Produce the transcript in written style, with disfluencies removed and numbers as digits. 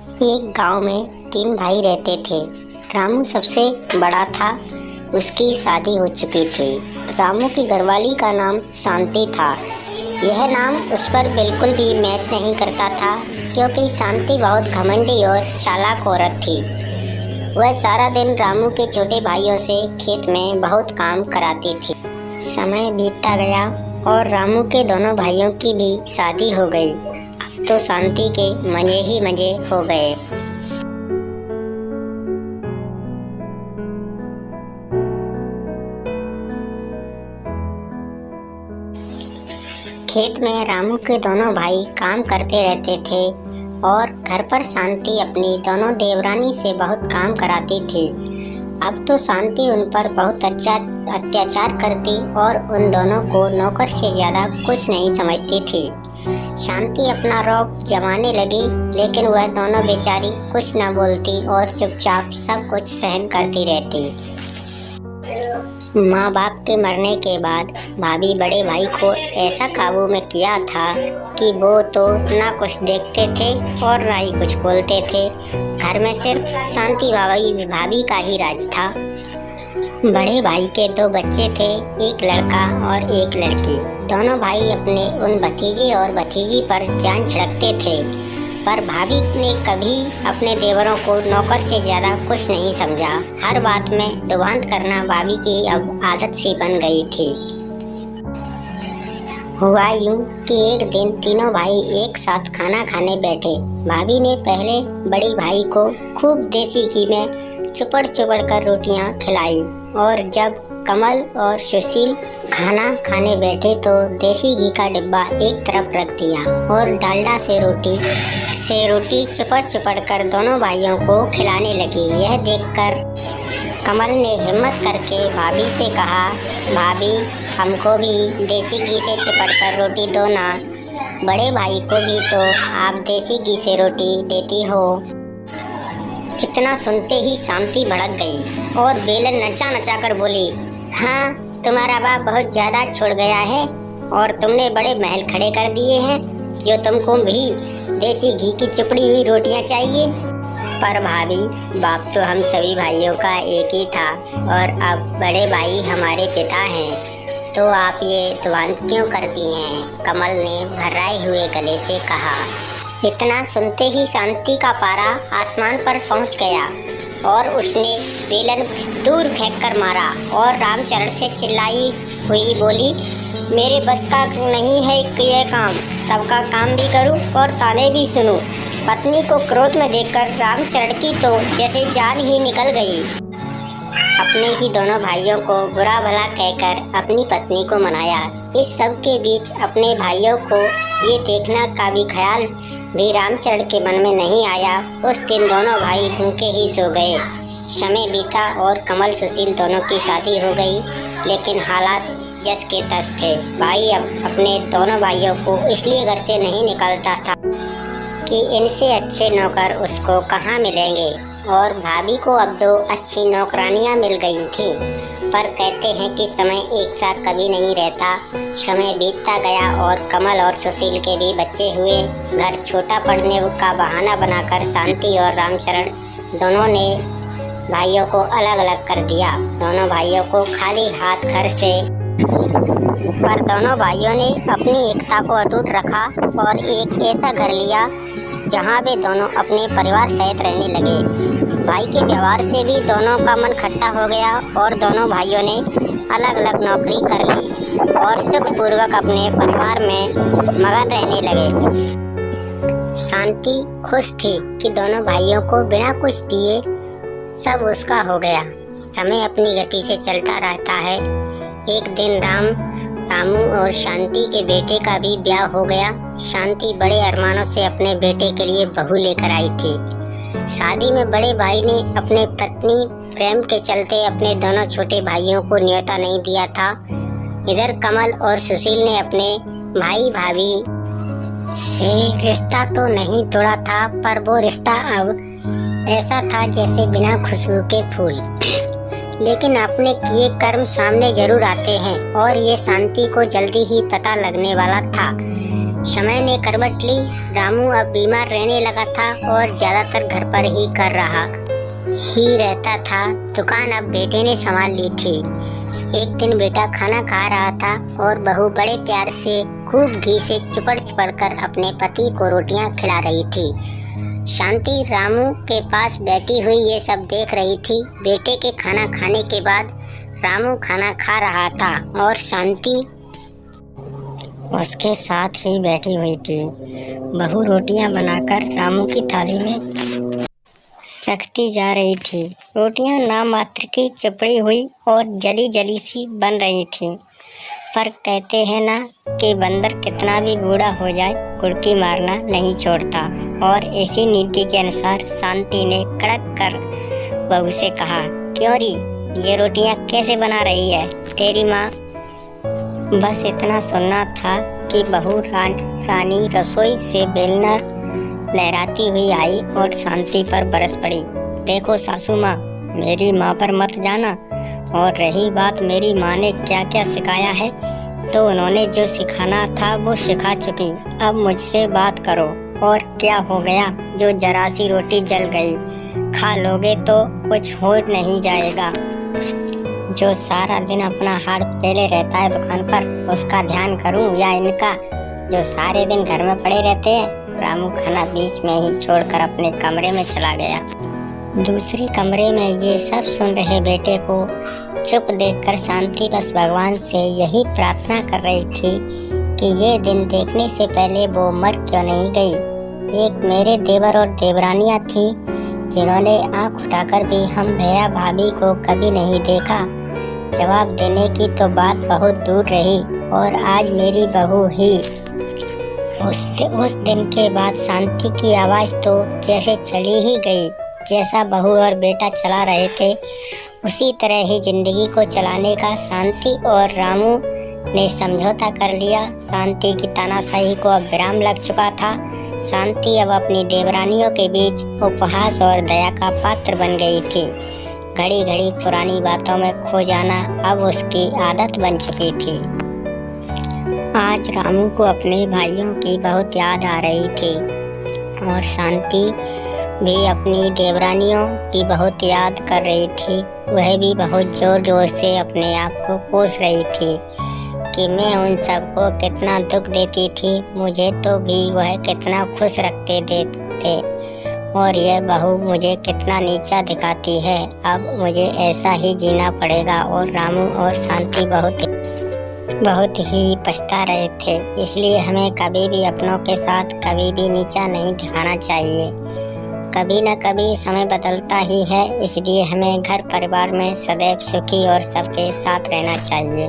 एक गांव में 3 भाई रहते थे। रामू सबसे बड़ा था। उसकी शादी हो चुकी थी। रामू की घरवाली का नाम शांति था। यह नाम उस पर बिल्कुल भी मैच नहीं करता था, क्योंकि शांति बहुत घमंडी और चालाक औरत थी। वह सारा दिन रामू के छोटे भाइयों से खेत में बहुत काम कराती थी। समय बीतता गया और रामू के दोनों भाइयों की भी शादी हो गई। अब तो शांति के मजे ही मजे हो गए। खेत में रामू के दोनों भाई काम करते रहते थे और घर पर शांति अपनी दोनों देवरानी से बहुत काम कराती थी। अब तो शांति उन पर बहुत अच्छा अत्याचार करती और उन दोनों को नौकर से ज़्यादा कुछ नहीं समझती थी। शांति अपना रौब जमाने लगी, लेकिन वह दोनों बेचारी कुछ न बोलती और चुपचाप सब कुछ सहन करती रहती। माँ बाप के मरने के बाद भाभी बड़े भाई को ऐसा काबू में किया था कि वो तो ना कुछ देखते थे और ना ही कुछ बोलते थे। घर में सिर्फ शांति भाभी का ही राज था। बड़े भाई के 2 बच्चे थे, एक लड़का और एक लड़की। दोनों भाई अपने उन भतीजे और भतीजी पर जान छिड़कते थे, पर भाभी ने कभी अपने देवरों को नौकर से ज़्यादा कुछ नहीं समझा। हर बात में दुभांत करना भाभी की अब आदत सी बन गई थी। हुआ यूं कि एक दिन तीनों भाई एक साथ खाना खाने बैठे। भाभी ने पहले बड़ी भाई को खूब देसी घी में चुपड़ कर रोटियां खिलाई, और जब कमल और सुशील खाना खाने बैठे तो देसी घी का डिब्बा एक तरफ रख दिया और डालडा से रोटी चुपड़ कर दोनों भाइयों को खिलाने लगी। यह देखकर कमल ने हिम्मत करके भाभी से कहा, भाभी हमको भी देसी घी से चिपड़ कर रोटी दो ना। बड़े भाई को भी तो आप देसी घी से रोटी देती हो। इतना सुनते ही शांति भड़क गई और बेलन नचा कर बोली, हाँ तुम्हारा बाप बहुत ज़्यादा छोड़ गया है और तुमने बड़े महल खड़े कर दिए हैं जो तुमको भी देसी घी की चुपड़ी हुई रोटियां चाहिए। पर भाभी, बाप तो हम सभी भाइयों का एक ही था और अब बड़े भाई हमारे पिता हैं, तो आप ये तुरंत क्यों करती हैं? कमल ने भर्राए हुए गले से कहा। इतना सुनते ही शांति का पारा आसमान पर पहुंच गया और उसने बेलन दूर फेंक कर मारा और रामचरण से चिल्लाई हुई बोली, मेरे बस का नहीं है कि यह काम, सबका काम भी करूं और ताने भी सुनूं। पत्नी को क्रोध में देखकर रामचरण की तो जैसे जान ही निकल गई। अपने ही दोनों भाइयों को बुरा भला कहकर अपनी पत्नी को मनाया। इस सब के बीच अपने भाइयों को ये देखना का भी ख्याल भी रामचरण के मन में नहीं आया। उस दिन दोनों भाई भूखे ही सो गए। समय बीता और कमल सुशील दोनों की शादी हो गई, लेकिन हालात जस के तस थे। भाई अब अपने दोनों भाइयों को इसलिए घर से नहीं निकलता था कि इनसे अच्छे नौकर उसको कहाँ मिलेंगे, और भाभी को अब 2 अच्छी नौकरानियाँ मिल गई थीं। पर कहते हैं कि समय एक साथ कभी नहीं रहता। समय बीतता गया और कमल और सुशील के भी बच्चे हुए। घर छोटा पड़ने का बहाना बनाकर शांति और रामचरण दोनों ने भाइयों को अलग अलग कर दिया। दोनों भाइयों को खाली हाथ घर से, पर दोनों भाइयों ने अपनी एकता को अटूट रखा और एक ऐसा घर लिया जहाँ वे दोनों अपने परिवार सहित रहने लगे। भाई के व्यवहार से भी दोनों का मन खट्टा हो गया और दोनों भाइयों ने अलग अलग नौकरी कर ली और सुखपूर्वक अपने परिवार में मगन रहने लगे। शांति खुश थी कि दोनों भाइयों को बिना कुछ दिए सब उसका हो गया। समय अपनी गति से चलता रहता है। एक दिन रामू और शांति के बेटे का भी ब्याह हो गया। शांति बड़े अरमानों से अपने बेटे के लिए बहू लेकर आई थी। शादी में बड़े भाई ने अपने पत्नी प्रेम के चलते अपने दोनों छोटे भाइयों को न्योता नहीं दिया था। इधर कमल और सुशील ने अपने भाई भाभी से रिश्ता तो नहीं तोड़ा था, पर वो रिश्ता अब ऐसा था जैसे बिना खुशबू के फूल। लेकिन अपने किए कर्म सामने जरूर आते हैं और ये शांति को जल्दी ही पता लगने वाला था। समय ने करवट ली। रामू अब बीमार रहने लगा था और ज्यादातर घर पर ही रहता था। दुकान अब बेटे ने संभाल ली थी। एक दिन बेटा खाना खा रहा था और बहू बड़े प्यार से खूब घी से चुपड़ चुपड़ कर अपने पति को रोटियां खिला रही थी। शांति रामू के पास बैठी हुई ये सब देख रही थी। बेटे के खाना खाने के बाद रामू खाना खा रहा था और शांति उसके साथ ही बैठी हुई थी। बहू रोटियां बनाकर रामू की थाली में रखती जा रही थी। रोटियां नाम मात्र की चपड़ी हुई और जली जली सी बन रही थी। पर कहते हैं ना कि बंदर कितना भी बूढ़ा हो जाए कुड़की मारना नहीं छोड़ता। और इसी नीति के अनुसार शांति ने कड़क कर बहू से कहा, क्यों री, ये रोटियां कैसे बना रही है तेरी माँ? बस इतना सुनना था कि बहू रानी रसोई से बेलना लहराती हुई आई और शांति पर बरस पड़ी। देखो सासू माँ, मेरी माँ पर मत जाना। और रही बात मेरी माँ ने क्या क्या सिखाया है, तो उन्होंने जो सिखाना था वो सिखा चुकी। अब मुझसे बात करो। और क्या हो गया जो जरा सी रोटी जल गई? खा लोगे तो कुछ हो नहीं जाएगा। जो सारा दिन अपना हाथ फैले रहता है दुकान पर, उसका ध्यान करूं या इनका जो सारे दिन घर में पड़े रहते हैं? रामू खाना बीच में ही छोड़कर अपने कमरे में चला गया। दूसरे कमरे में ये सब सुन रहे बेटे को चुप देखकर शांति बस भगवान से यही प्रार्थना कर रही थी कि ये दिन देखने से पहले वो मर क्यों नहीं गई। एक मेरे देवर और देवरानियां थी जिन्होंने आंख उठाकर भी हम भैया भाभी को कभी नहीं देखा। जवाब देने की तो बात बहुत दूर रही और आज मेरी बहू ही। उस दिन के बाद शांति की आवाज़ तो जैसे चली ही गई। जैसा बहू और बेटा चला रहे थे उसी तरह ही जिंदगी को चलाने का शांति और रामू ने समझौता कर लिया। शांति की तानाशाही को अब विराम लग चुका था। शांति अब अपनी देवरानियों के बीच उपहास और दया का पात्र बन गई थी। घड़ी घड़ी पुरानी बातों में खो जाना अब उसकी आदत बन चुकी थी। आज रामू को अपने भाइयों की बहुत याद आ रही थी और शांति भी अपनी देवरानियों की बहुत याद कर रही थी। वह भी बहुत जोर जोर से अपने आप को कोस रही थी कि मैं उन सबको कितना दुख देती थी, मुझे तो भी वह कितना खुश रखते थे और यह बहू मुझे कितना नीचा दिखाती है। अब मुझे ऐसा ही जीना पड़ेगा। और रामू और शांति बहुत ही पछता रहे थे। इसलिए हमें कभी भी अपनों के साथ कभी भी नीचा नहीं दिखाना चाहिए। कभी न कभी समय बदलता ही है, इसलिए हमें घर परिवार में सदैव सुखी और सबके साथ रहना चाहिए।